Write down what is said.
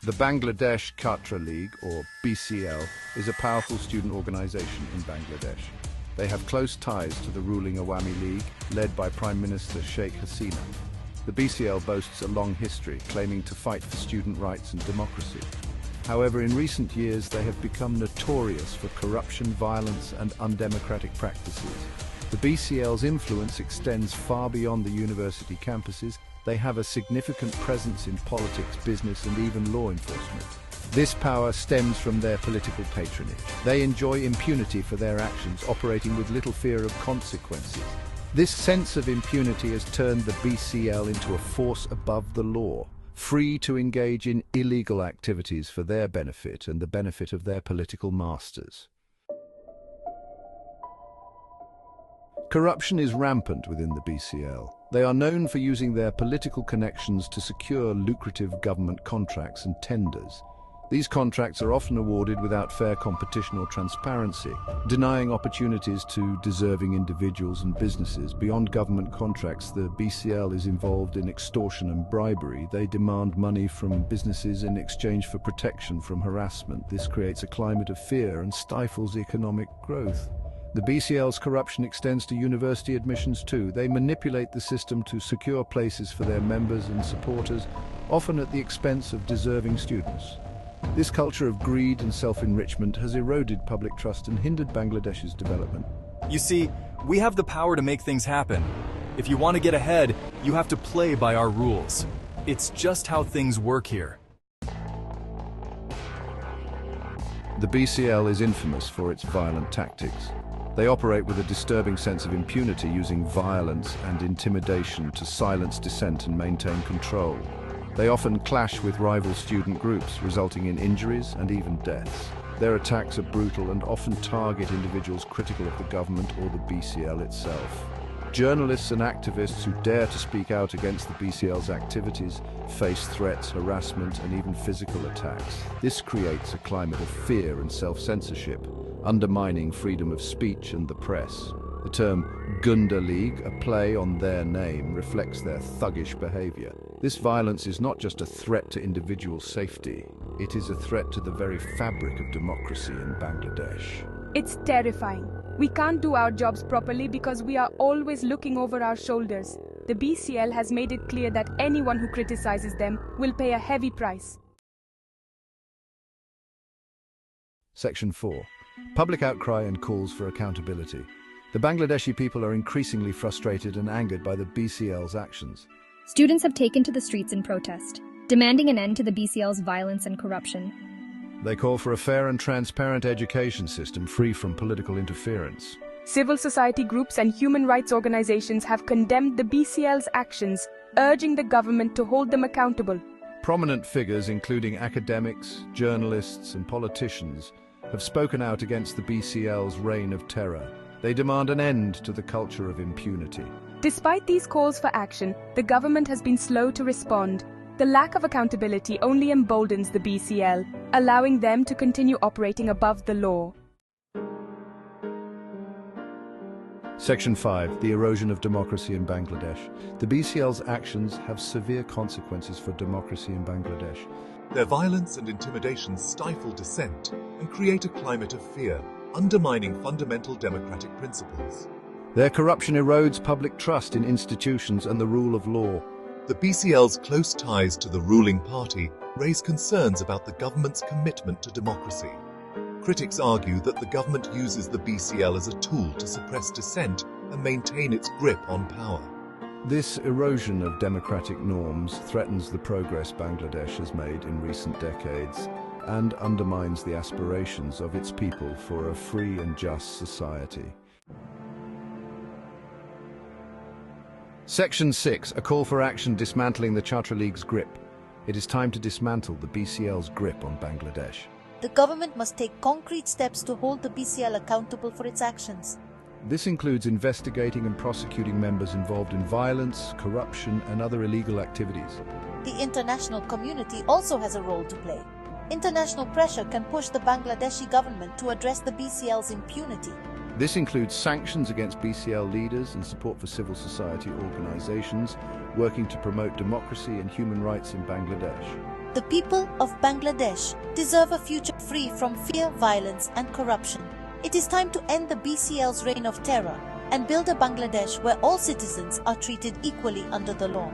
The Bangladesh Chhatra League, or BCL, is a powerful student organization in Bangladesh. They have close ties to the ruling Awami League, led by Prime Minister Sheikh Hasina. The BCL boasts a long history, claiming to fight for student rights and democracy. However, in recent years, they have become notorious for corruption, violence, and undemocratic practices. The BCL's influence extends far beyond the university campuses. They have a significant presence in politics, business, and even law enforcement. This power stems from their political patronage. They enjoy impunity for their actions, operating with little fear of consequences. This sense of impunity has turned the BCL into a force above the law, free to engage in illegal activities for their benefit and the benefit of their political masters. Corruption is rampant within the BCL. They are known for using their political connections to secure lucrative government contracts and tenders. These contracts are often awarded without fair competition or transparency, denying opportunities to deserving individuals and businesses. Beyond government contracts, the BCL is involved in extortion and bribery. They demand money from businesses in exchange for protection from harassment. This creates a climate of fear and stifles economic growth. The BCL's corruption extends to university admissions too. They manipulate the system to secure places for their members and supporters, often at the expense of deserving students. This culture of greed and self-enrichment has eroded public trust and hindered Bangladesh's development. You see, we have the power to make things happen. If you want to get ahead, you have to play by our rules. It's just how things work here. The BCL is infamous for its violent tactics. They operate with a disturbing sense of impunity, using violence and intimidation to silence dissent and maintain control. They often clash with rival student groups, resulting in injuries and even deaths. Their attacks are brutal and often target individuals critical of the government or the BCL itself. Journalists and activists who dare to speak out against the BCL's activities face threats, harassment, and even physical attacks. This creates a climate of fear and self-censorship, undermining freedom of speech and the press. The term Gunda League, a play on their name, reflects their thuggish behavior. This violence is not just a threat to individual safety, it is a threat to the very fabric of democracy in Bangladesh. It's terrifying. We can't do our jobs properly because we are always looking over our shoulders. The BCL has made it clear that anyone who criticizes them will pay a heavy price. Section 4. Public outcry and calls for accountability. The Bangladeshi people are increasingly frustrated and angered by the BCL's actions. Students have taken to the streets in protest, demanding an end to the BCL's violence and corruption. They call for a fair and transparent education system free from political interference. Civil society groups and human rights organizations have condemned the BCL's actions, urging the government to hold them accountable. Prominent figures, including academics, journalists, and politicians, have spoken out against the BCL's reign of terror. They demand an end to the culture of impunity. Despite these calls for action, the government has been slow to respond. The lack of accountability only emboldens the BCL, allowing them to continue operating above the law. Section 5. The erosion of democracy in Bangladesh. The BCL's actions have severe consequences for democracy in Bangladesh. Their violence and intimidation stifle dissent and create a climate of fear, undermining fundamental democratic principles. Their corruption erodes public trust in institutions and the rule of law. The BCL's close ties to the ruling party raise concerns about the government's commitment to democracy. Critics argue that the government uses the BCL as a tool to suppress dissent and maintain its grip on power. This erosion of democratic norms threatens the progress Bangladesh has made in recent decades and undermines the aspirations of its people for a free and just society. Section 6. A call for action dismantling the Chhatra League's grip. It is time to dismantle the BCL's grip on Bangladesh. The government must take concrete steps to hold the BCL accountable for its actions. This includes investigating and prosecuting members involved in violence, corruption, and other illegal activities. The international community also has a role to play. International pressure can push the Bangladeshi government to address the BCL's impunity. This includes sanctions against BCL leaders and support for civil society organizations working to promote democracy and human rights in Bangladesh. The people of Bangladesh deserve a future free from fear, violence and corruption. It is time to end the BCL's reign of terror and build a Bangladesh where all citizens are treated equally under the law.